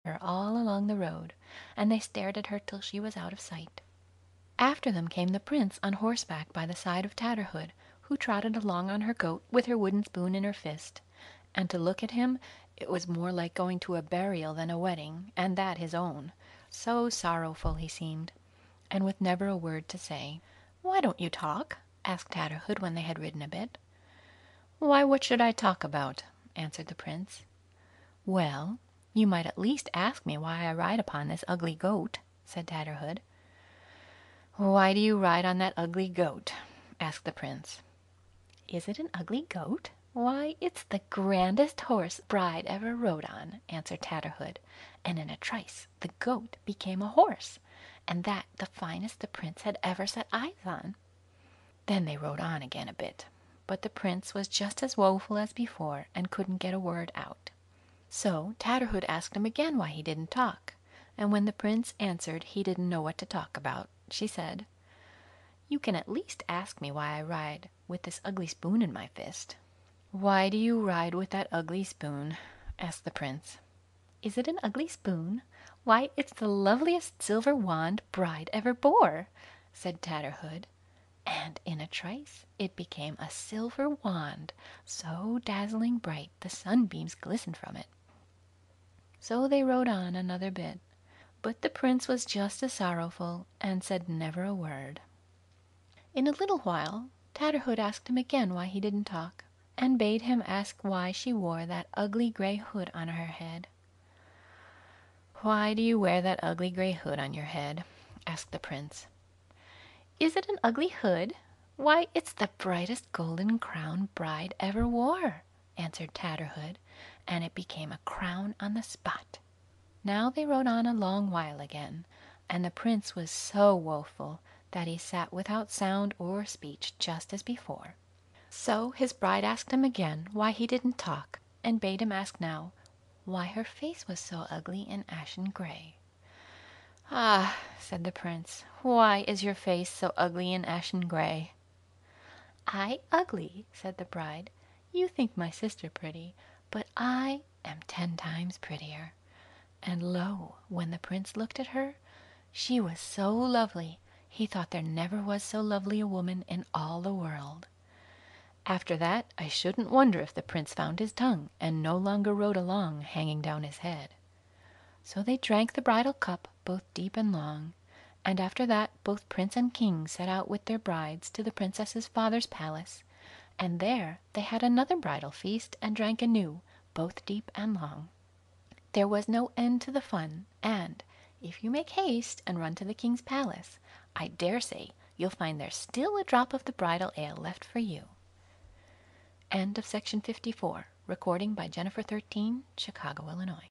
her all along the road, and they stared at her till she was out of sight. After them came the prince on horseback by the side of Tatterhood, who trotted along on her goat with her wooden spoon in her fist, and to look at him it was more like going to a burial than a wedding, and that his own, so sorrowful he seemed, and with never a word to say. "Why don't you talk?" asked Tatterhood when they had ridden a bit. "Why, what should I talk about?" answered the prince. "Well, you might at least ask me why I ride upon this ugly goat," said Tatterhood. "Why do you ride on that ugly goat?" asked the prince. "Is it an ugly goat? Why, it's the grandest horse bride ever rode on," answered Tatterhood, and in a trice the goat became a horse, and that the finest the prince had ever set eyes on. Then they rode on again a bit, but the prince was just as woeful as before, and couldn't get a word out. So Tatterhood asked him again why he didn't talk, and when the prince answered he didn't know what to talk about, she said, "You can at least ask me why I ride with this ugly spoon in my fist." "Why do you ride with that ugly spoon?" asked the prince. "Is it an ugly spoon? Why, it's the loveliest silver wand bride ever bore," said Tatterhood, and in a trice it became a silver wand, so dazzling bright the sunbeams glistened from it. So they rode on another bit, but the prince was just as sorrowful, and said never a word. In a little while Tatterhood asked him again why he didn't talk, and bade him ask why she wore that ugly gray hood on her head. "Why do you wear that ugly gray hood on your head?" asked the prince. "Is it an ugly hood? Why, it's the brightest golden crown bride ever wore," answered Tatterhood, and it became a crown on the spot. Now they rode on a long while again, and the prince was so woeful that he sat without sound or speech just as before. So his bride asked him again why he didn't talk, and bade him ask now why her face was so ugly and ashen gray. "Ah," said the prince, "why is your face so ugly and ashen gray?" "I ugly," said the bride. "You think my sister pretty, but I am 10 times prettier." And lo, when the prince looked at her, she was so lovely he thought there never was so lovely a woman in all the world. After that I shouldn't wonder if the prince found his tongue, and no longer rode along hanging down his head. So they drank the bridal cup both deep and long, and after that both prince and king set out with their brides to the princess's father's palace, and there they had another bridal feast and drank anew, both deep and long. There was no end to the fun, and if you make haste and run to the king's palace, I dare say you'll find there's still a drop of the bridal ale left for you. End of section 54. Recording by Jennifer 13, Chicago, Illinois.